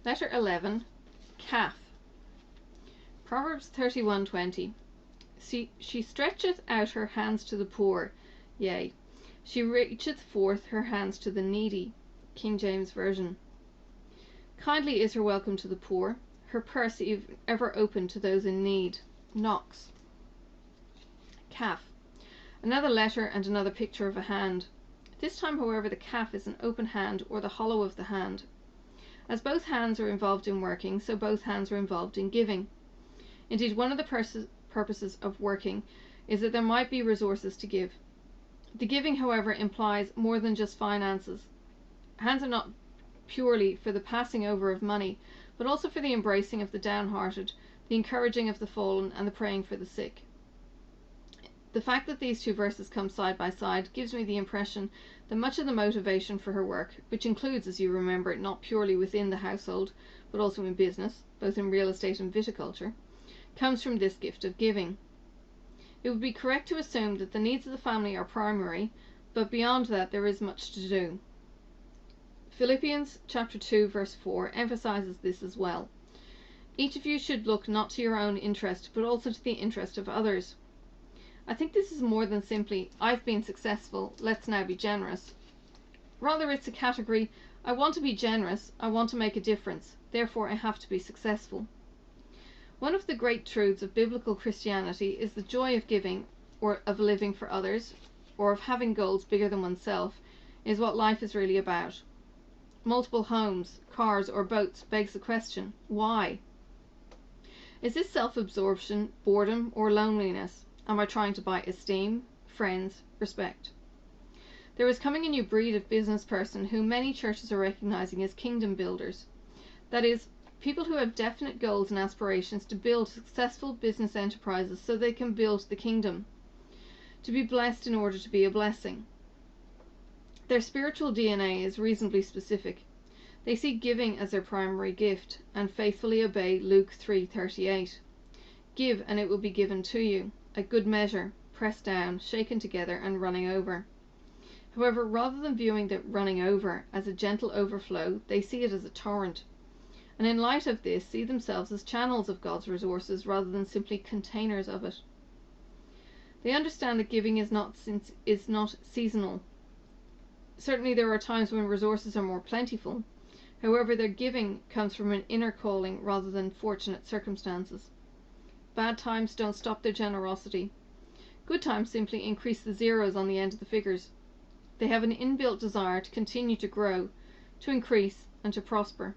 Letter 11, Kaph. Proverbs 31:20. She stretcheth out her hands to the poor, yea, she reacheth forth her hands to the needy. King James Version. Kindly is her welcome to the poor, her purse ever open to those in need. Knox. Kaph. Another letter and another picture of a hand. This time, however, the kaph is an open hand, or the hollow of the hand. As both hands are involved in working, so both hands are involved in giving. Indeed, one of the purposes of working is that there might be resources to give. The giving, however, implies more than just finances. Hands are not purely for the passing over of money, but also for the embracing of the downhearted, the encouraging of the fallen, and the praying for the sick. The fact that these two verses come side by side gives me the impression that much of the motivation for her work, which includes, as you remember, not purely within the household, but also in business, both in real estate and viticulture, comes from this gift of giving. It would be correct to assume that the needs of the family are primary, but beyond that there is much to do. Philippians chapter 2 verse 4 emphasizes this as well. Each of you should look not to your own interest, but also to the interest of others. I think this is more than simply, I've been successful, let's now be generous. Rather, it's a category, I want to be generous, I want to make a difference, therefore I have to be successful. One of the great truths of biblical Christianity is the joy of giving, or of living for others, or of having goals bigger than oneself, is what life is really about. Multiple homes, cars, or boats begs the question, why? Is this self-absorption, boredom, or loneliness? Am I trying to buy esteem, friends, respect? There is coming a new breed of business person whom many churches are recognizing as kingdom builders. That is, people who have definite goals and aspirations to build successful business enterprises so they can build the kingdom. To be blessed in order to be a blessing. Their spiritual DNA is reasonably specific. They see giving as their primary gift and faithfully obey Luke 3:38. Give and it will be given to you, a good measure, pressed down, shaken together and running over. However, rather than viewing the running over as a gentle overflow, they see it as a torrent. And in light of this, see themselves as channels of God's resources rather than simply containers of it. They understand that giving is not seasonal. Certainly there are times when resources are more plentiful. However, their giving comes from an inner calling rather than fortunate circumstances. Bad times don't stop their generosity. Good times simply increase the zeros on the end of the figures. They have an inbuilt desire to continue to grow, to increase, and to prosper.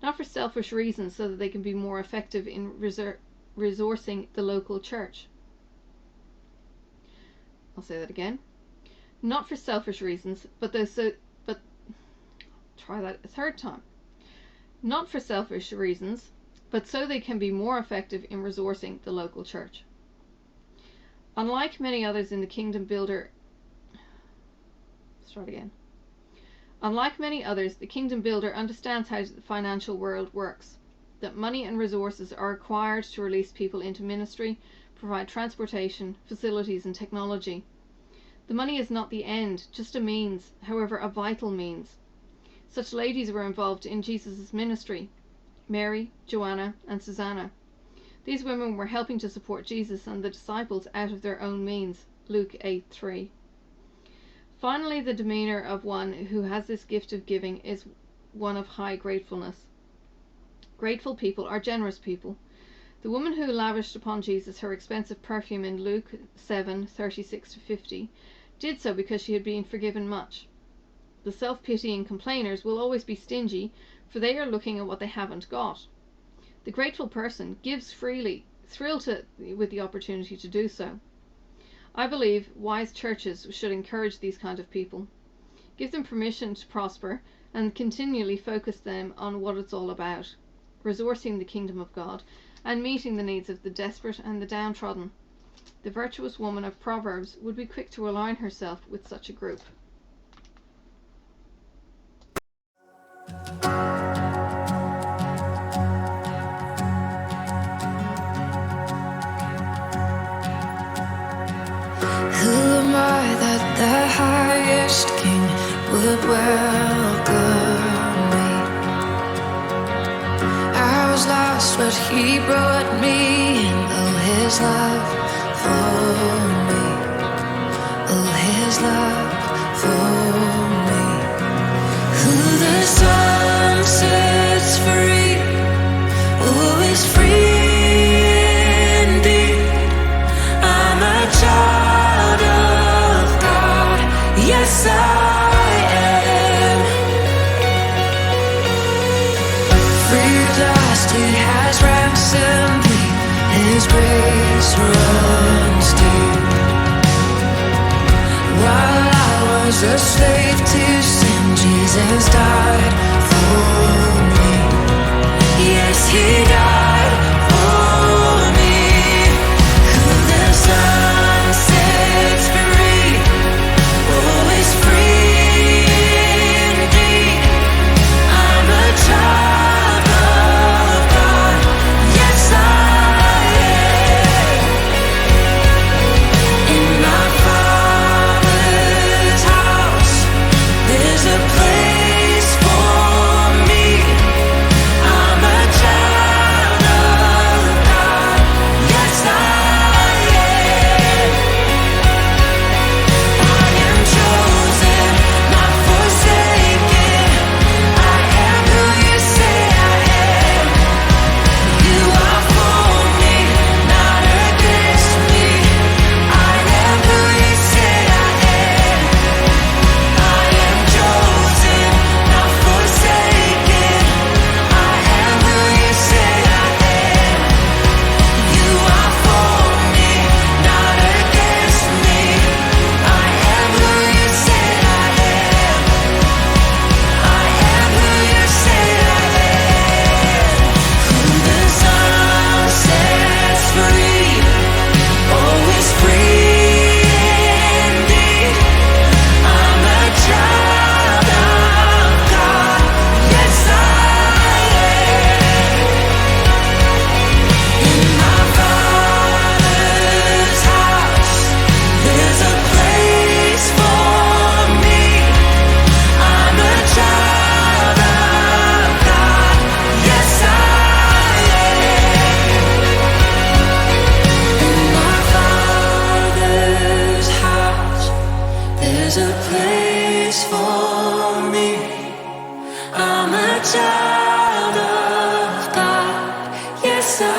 Not for selfish reasons so that they can be more effective in resourcing the local church. I'll say that again. Not for selfish reasons, try that a third time. Not for selfish reasons, but so they can be more effective in resourcing the local church. Unlike many others in the kingdom builder, Unlike many others, the kingdom builder understands how the financial world works, that money and resources are required to release people into ministry, provide transportation, facilities and technology. The money is not the end, just a means, however a vital means. Such ladies were involved in Jesus' ministry, Mary, Joanna and Susanna. These women were helping to support Jesus and the disciples out of their own means, Luke 8:3. Finally, the demeanor of one who has this gift of giving is one of high gratefulness. Grateful people are generous people. The woman who lavished upon Jesus her expensive perfume in Luke 7:36-50 did so because she had been forgiven much. The self-pitying complainers will always be stingy, for they are looking at what they haven't got. The grateful person gives freely, thrilled with the opportunity to do so. I believe wise churches should encourage these kind of people, give them permission to prosper, and continually focus them on what it's all about, resourcing the kingdom of God, and meeting the needs of the desperate and the downtrodden. The virtuous woman of Proverbs would be quick to align herself with such a group. Who am I that the highest king would welcome me? He brought me in. Oh, his love for me. Oh, his love for me. Who the sun sets free, oh, is free indeed. I'm a child of God. Yes, I am. Free at last, He has ransomed me. His grace runs deep. While I was a slave to sin, Jesus died for me. Yes, He died for me. Who the Son sets free, oh, is free indeed. I'm a child of God. Yes, I am. In my Father's house, there's a place for me. I'm a child of God. Yes, I am. I am chosen, not forsaken. I am who You say I am. You are for me, not against me. I am who You say I am. I am chosen, not forsaken. I am who You say I am. You are for me, not against me. I am who You say I am. I am who You say I am. Who the Son sets free, oh, is free indeed. I'm a child of God. Yes, I am. In my Father's house, there's a place for me. I'm a child of God. Yes, I am. In my Father's house, there's a place for me. I'm a child of God. Yes, I am.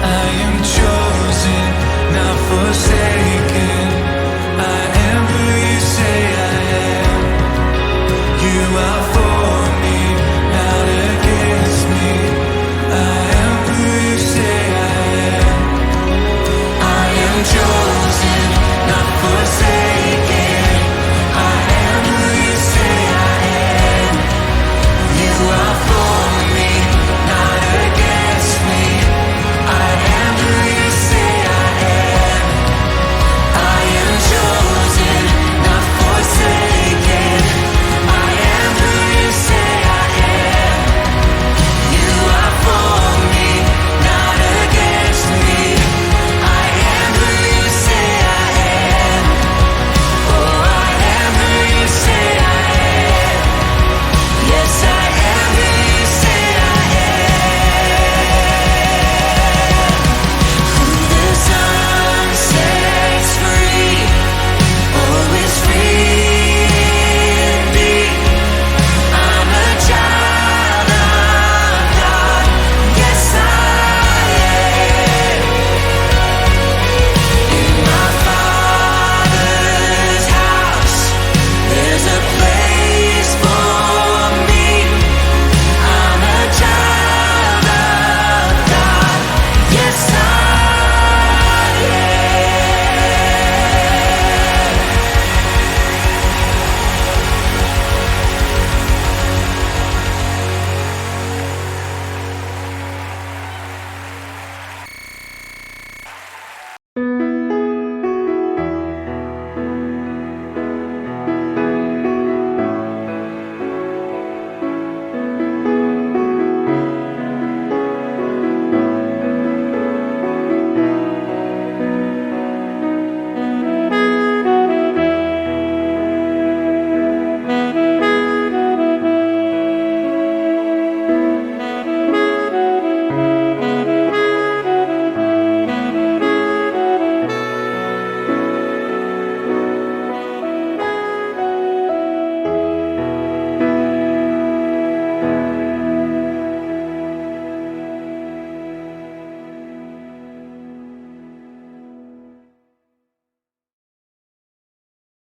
I am chosen, not forsaken.